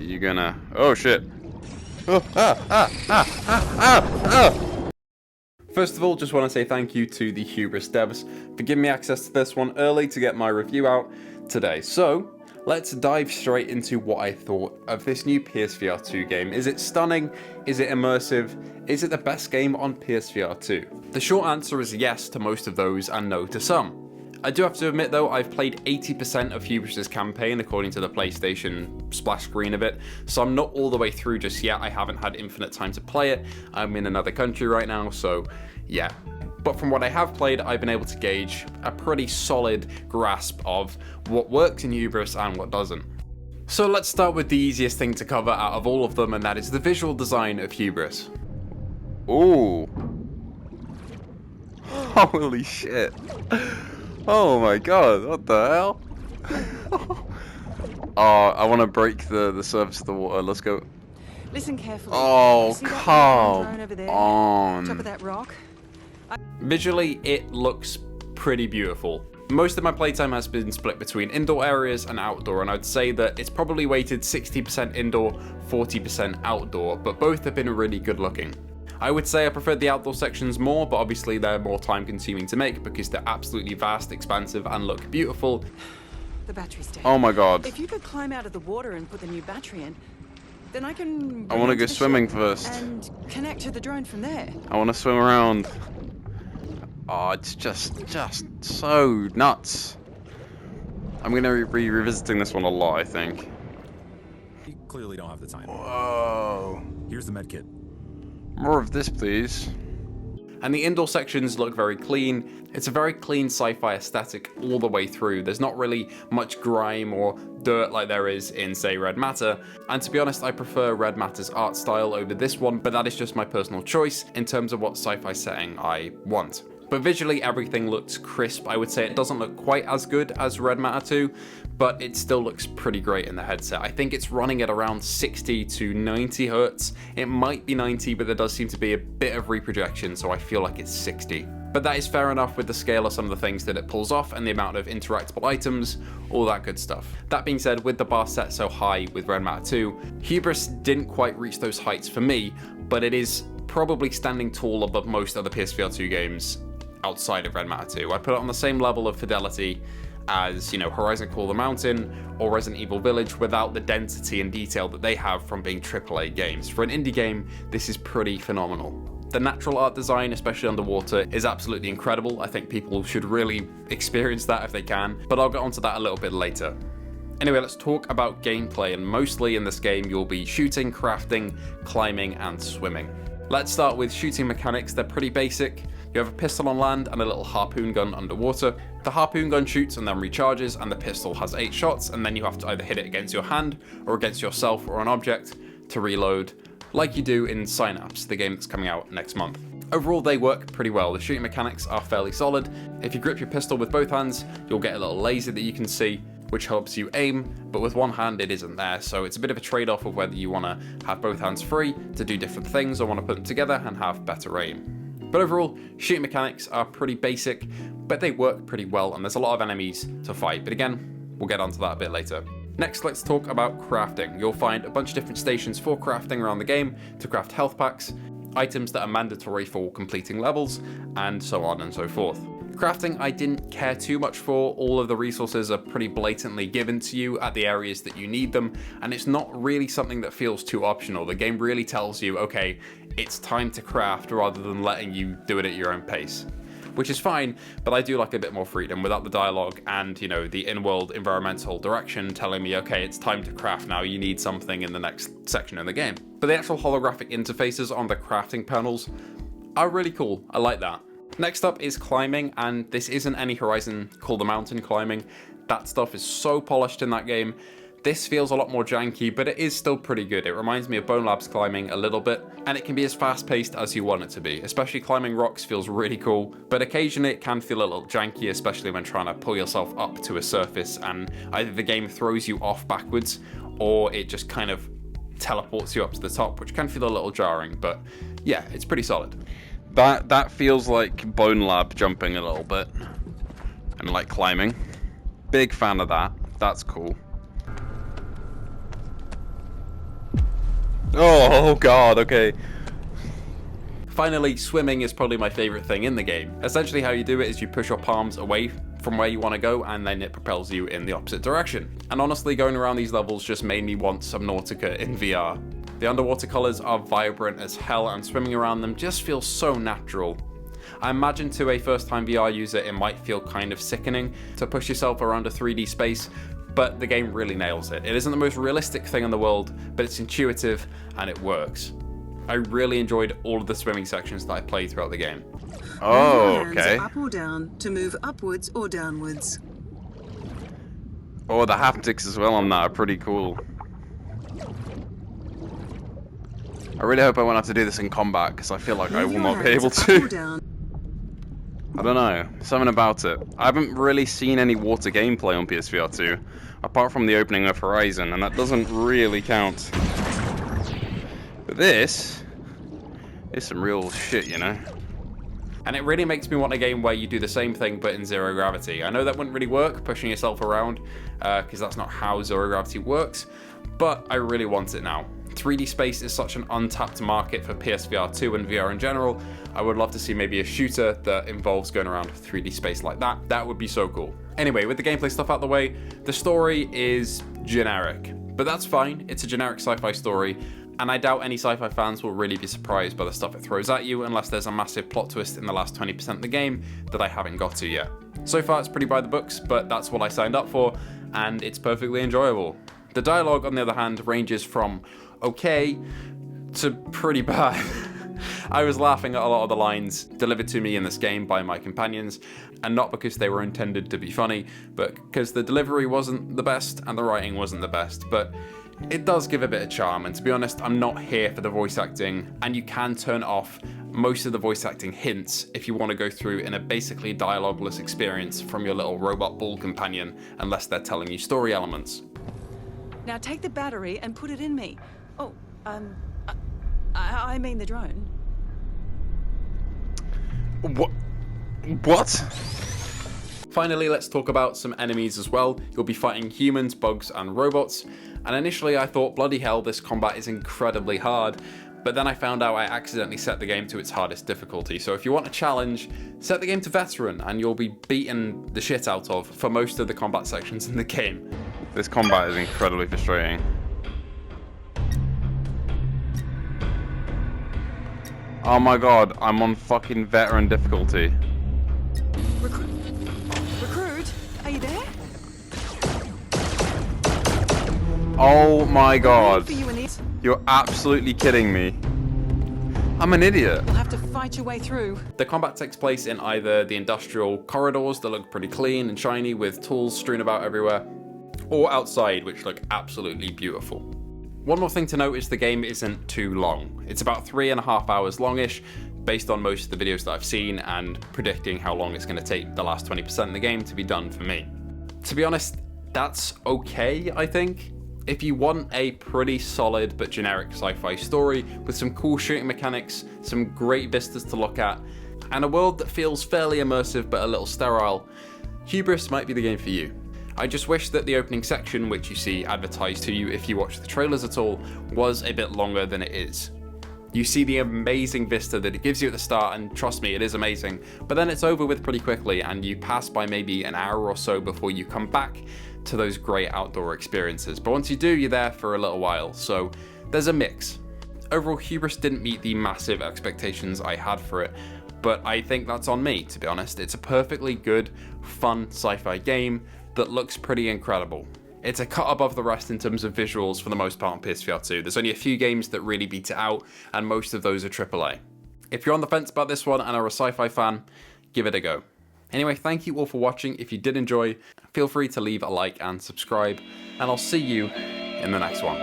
Are you gonna... Oh, shit. Oh, First of all, just want to say thank you to the Hubris devs for giving me access to this one early to get my review out today. So, let's dive straight into what I thought of this new PSVR2 game. Is it stunning? Is it immersive? Is it the best game on PSVR2? The short answer is yes to most of those and no to some. I do have to admit though, I've played 80% of Hubris' campaign according to the PlayStation splash screen of it, so I'm not all the way through just yet. I haven't had infinite time to play it. I'm in another country right now, so yeah. But from what I have played, I've been able to gauge a pretty solid grasp of what works in Hubris and what doesn't. So let's start with the easiest thing to cover out of all of them, and that is the visual design of Hubris. Ooh. Holy shit. Oh my god, what the hell? Oh, I want to break the surface of the water. Let's go. Listen carefully. Oh, come on. Top of that rock. Visually, it looks pretty beautiful. Most of my playtime has been split between indoor areas and outdoor, and I'd say that it's probably weighted 60% indoor, 40% outdoor, but both have been really good looking. I would say I preferred the outdoor sections more, but obviously they're more time consuming to make because they're absolutely vast, expansive, and look beautiful. The battery's dead. Oh my god. If you could climb out of the water and put the new battery in, then I can... I want to go swimming first. And connect to the drone from there. I want to swim around. Oh, it's just so nuts. I'm going to be revisiting this one a lot, I think. You clearly don't have the time. Whoa. Here's the med kit. More of this, please. And the indoor sections look very clean. It's a very clean sci-fi aesthetic all the way through. There's not really much grime or dirt like there is in, say, Red Matter. And to be honest, I prefer Red Matter's art style over this one, but that is just my personal choice in terms of what sci-fi setting I want. But visually, everything looks crisp. I would say it doesn't look quite as good as Red Matter 2, but it still looks pretty great in the headset. I think it's running at around 60 to 90 hertz. It might be 90, but there does seem to be a bit of reprojection, so I feel like it's 60. But that is fair enough with the scale of some of the things that it pulls off and the amount of interactable items, all that good stuff. That being said, with the bar set so high with Red Matter 2, Hubris didn't quite reach those heights for me, but it is probably standing tall above most other PSVR2 games outside of Red Matter 2. I'd put it on the same level of fidelity as, you know, Horizon Call the Mountain or Resident Evil Village without the density and detail that they have from being AAA games. For an indie game, this is pretty phenomenal. The natural art design, especially underwater, is absolutely incredible. I think people should really experience that if they can, but I'll get onto that a little bit later. Anyway, let's talk about gameplay, and mostly in this game you'll be shooting, crafting, climbing, and swimming. Let's start with shooting mechanics. They're pretty basic. You have a pistol on land and a little harpoon gun underwater. The harpoon gun shoots and then recharges, and the pistol has 8 shots, and then you have to either hit it against your hand or against yourself or an object to reload, like you do in Synapse, the game that's coming out next month. Overall, they work pretty well. The shooting mechanics are fairly solid. If you grip your pistol with both hands, you'll get a little laser that you can see, which helps you aim, but with one hand it isn't there, so it's a bit of a trade-off of whether you want to have both hands free to do different things or want to put them together and have better aim. But overall, shooting mechanics are pretty basic, but they work pretty well, and there's a lot of enemies to fight, but again, we'll get onto that a bit later. Next, let's talk about crafting. You'll find a bunch of different stations for crafting around the game to craft health packs, items that are mandatory for completing levels, and so on and so forth. Crafting I didn't care too much for. All of the resources are pretty blatantly given to you at the areas that you need them, and it's not really something that feels too optional. The game really tells you, okay, it's time to craft rather than letting you do it at your own pace. Which is fine, but I do like a bit more freedom without the dialogue and, you know, the in-world environmental direction telling me, okay, it's time to craft now, you need something in the next section of the game. But the actual holographic interfaces on the crafting panels are really cool. I like that. Next up is climbing, and this isn't any Horizon Call the Mountain climbing. That stuff is so polished in that game. This feels a lot more janky, but it is still pretty good. It reminds me of Bone Labs climbing a little bit, and it can be as fast-paced as you want it to be. Especially climbing rocks feels really cool, but occasionally it can feel a little janky, especially when trying to pull yourself up to a surface, and either the game throws you off backwards, or it just kind of teleports you up to the top, which can feel a little jarring, but yeah, it's pretty solid. That feels like Bone Lab jumping a little bit, and like climbing. Big fan of that. That's cool. Oh god, okay. Finally, swimming is probably my favorite thing in the game. Essentially how you do it is you push your palms away from where you want to go and then it propels you in the opposite direction. And honestly, going around these levels just made me want Subnautica in VR. The underwater colors are vibrant as hell and swimming around them just feels so natural. I imagine to a first-time VR user it might feel kind of sickening to push yourself around a 3D space, but the game really nails it. It isn't the most realistic thing in the world, but it's intuitive and it works. I really enjoyed all of the swimming sections that I played throughout the game. Oh, okay. Up or down to move upwards or downwards. Oh, the haptics as well on that are pretty cool. I really hope I won't have to do this in combat, because I feel like I will not be able to. I don't know, something about it. I haven't really seen any water gameplay on PSVR2, apart from the opening of Horizon, and that doesn't really count. But this is some real shit, you know? And it really makes me want a game where you do the same thing but in zero gravity. I know that wouldn't really work, pushing yourself around, because that's not how zero gravity works, but I really want it now. 3D space is such an untapped market for PSVR2 and VR in general. I would love to see maybe a shooter that involves going around 3D space like that. That would be so cool. Anyway, with the gameplay stuff out the way, the story is generic, but that's fine. It's a generic sci-fi story, and I doubt any sci-fi fans will really be surprised by the stuff it throws at you unless there's a massive plot twist in the last 20% of the game that I haven't got to yet. So far it's pretty by the books, but that's what I signed up for, and it's perfectly enjoyable. The dialogue, on the other hand, ranges from okay to pretty bad. I was laughing at a lot of the lines delivered to me in this game by my companions, and not because they were intended to be funny, but because the delivery wasn't the best and the writing wasn't the best, but it does give a bit of charm, and to be honest, I'm not here for the voice acting, and you can turn off most of the voice acting hints if you want to go through in a basically dialogueless experience from your little robot bull companion, unless they're telling you story elements. Now take the battery and put it in me. Oh, I mean the drone. What? Finally, let's talk about some enemies as well. You'll be fighting humans, bugs, and robots. And initially I thought, bloody hell, this combat is incredibly hard. But then I found out I accidentally set the game to its hardest difficulty. So if you want a challenge, set the game to veteran and you'll be beaten the shit out of for most of the combat sections in the game. This combat is incredibly frustrating. Oh my god, I'm on fucking veteran difficulty. Recruit, are you there? Oh my god. For you in this. You're absolutely kidding me. I'm an idiot. You'll have to fight your way through. The combat takes place in either the industrial corridors that look pretty clean and shiny with tools strewn about everywhere, or outside, which look absolutely beautiful. One more thing to note is the game isn't too long. It's about 3.5 hours longish, based on most of the videos that I've seen and predicting how long it's going to take the last 20% of the game to be done for me. To be honest, that's okay, I think. If you want a pretty solid but generic sci-fi story with some cool shooting mechanics, some great vistas to look at, and a world that feels fairly immersive but a little sterile, Hubris might be the game for you. I just wish that the opening section, which you see advertised to you if you watch the trailers at all, was a bit longer than it is. You see the amazing vista that it gives you at the start, and trust me, it is amazing, but then it's over with pretty quickly and you pass by maybe an hour or so before you come back to those great outdoor experiences. But once you do, you're there for a little while, so there's a mix. Overall, Hubris didn't meet the massive expectations I had for it, but I think that's on me, to be honest. It's a perfectly good, fun sci-fi game that looks pretty incredible. It's a cut above the rest in terms of visuals for the most part on PSVR2. There's only a few games that really beat it out, and most of those are AAA. If you're on the fence about this one and are a sci-fi fan, give it a go. Anyway, thank you all for watching. If you did enjoy, feel free to leave a like and subscribe, and I'll see you in the next one.